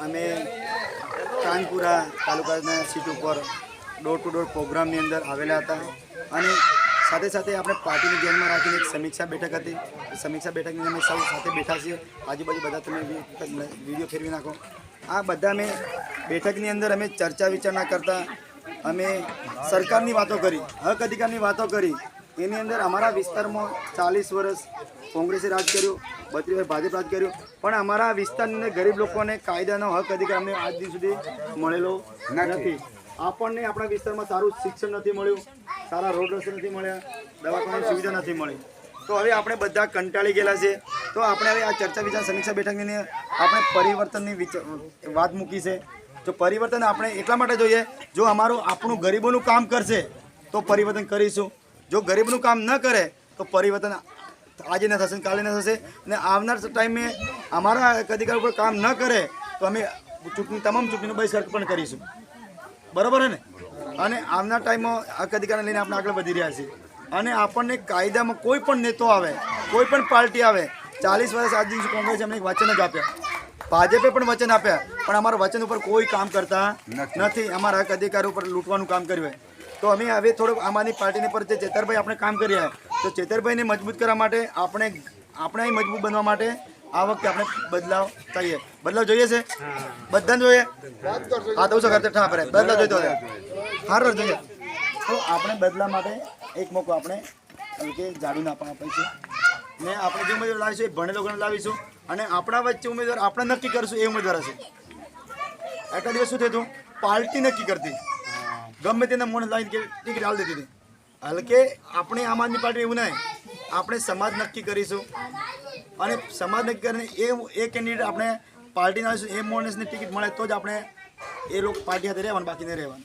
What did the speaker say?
અમે કાનપુરા તાલુકાના સીટ ઉપર ડોર ટુ ડોર પ્રોગ્રામની અંદર આવેલા હતા અને સાથે સાથે આપણે પાર્ટીને ધ્યાનમાં રાખીને એક સમીક્ષા બેઠક હતી. સમીક્ષા બેઠકની અમે સૌ સાથે બેઠા છીએ. આજુબાજુ બધા તમે વિડીયો ફેરવી નાખો. આ બધા અમે બેઠકની અંદર અમે ચર્ચા વિચારણા કરતા અમે સરકારની વાતો કરી, હક અધિકારની વાતો કરી. એની અંદર અમારા વિસ્તારમાં 40 વર્ષ કોંગ્રેસે રાજ કર્યું, 32 વર્ષ ભાજપ રાજ કર્યું, પણ અમારા વિસ્તારની અંદર ગરીબ લોકોને કાયદાનો હક અધિકાર અમને આજ દિન સુધી મળેલો નથી. આપણને આપણા વિસ્તારમાં સારું શિક્ષણ નથી મળ્યું, સારા રોડ રસ્તે નથી મળ્યા, દવાખાનાની સુવિધા નથી મળી. તો હવે આપણે બધા કંટાળી ગયેલા છે. તો આપણે હવે આ ચર્ચા વિચાર સમીક્ષા બેઠકની આપણે પરિવર્તનની વાત મૂકી છે. જો પરિવર્તન આપણે એટલા માટે જોઈએ, જો આપણું ગરીબોનું કામ કરશે તો પરિવર્તન કરીશું. જો ગરીબનું કામ ન કરે તો પરિવર્તન આજે ન થશે, કાલે ન થશે. અને આવનાર ટાઈમે અમારા અધિકાર ઉપર કામ ન કરે તો અમે તમામ ચૂંટણીનો બહિષ્કાર પણ કરીશું. બરાબર ને? અને આવનાર ટાઈમમાં હક અધિકારને લઈને આપણે આગળ વધી રહ્યા છીએ. અને આપણને કાયદામાં કોઈ પણ નેતો આવે, કોઈ પણ પાર્ટી આવે, 40 વર્ષ આજ દિવસ કોંગ્રેસે અમને વચન જ આપ્યા, ભાજપે પણ વચન આપ્યા, પણ અમારા વચન ઉપર કોઈ કામ કરતા નથી. અમારા હક અધિકાર ઉપર લૂંટવાનું કામ કર્યું. તો અમે હવે થોડુંક આમ આદમી પાર્ટીને પર જે ચેતરભાઈ આપણે કામ કરી રહ્યા, તો ચેતરભાઈને મજબૂત કરવા માટે આપણે અહીં મજબૂત બનવા માટે આ વખતે આપણે બદલાવ થઈએ. બદલાવ જોઈએ છે બધાને? જોઈએ. હા તો શું કરते ઠા પડે બદલાવ જોઈતો હાર જોઈએ. તો આપણે બદલાવ માટે એક મોકો આપણે કે ઝાડુ ના આપીશું ને આપણે જે ઉમેદવાર લાવીશું એ ભણેલો ગણેલો લાવીશું અને આપણા વચ્ચે ઉમેદવાર આપણે નક્કી કરશું એ ઉમેદવાર હશે. એટલા દિવસ શું થયું, પાર્ટી નક્કી કરતી, ગમે તેના મોને લાવીને ટિકિટ હાલ દેતી હતી. હાલ કે આપણે આમ આદમી પાર્ટી એવું નહીં, આપણે સમાજ નક્કી કરીશું અને સમાજ નક્કી કરીને એ કેન્ડિડેટ આપણે પાર્ટીના આવીશું, એ માણસને ટિકિટ મળે તો જ આપણે એ લોકો પાર્ટી સાથે રહેવાનું, બાકી નહીં રહેવાનું.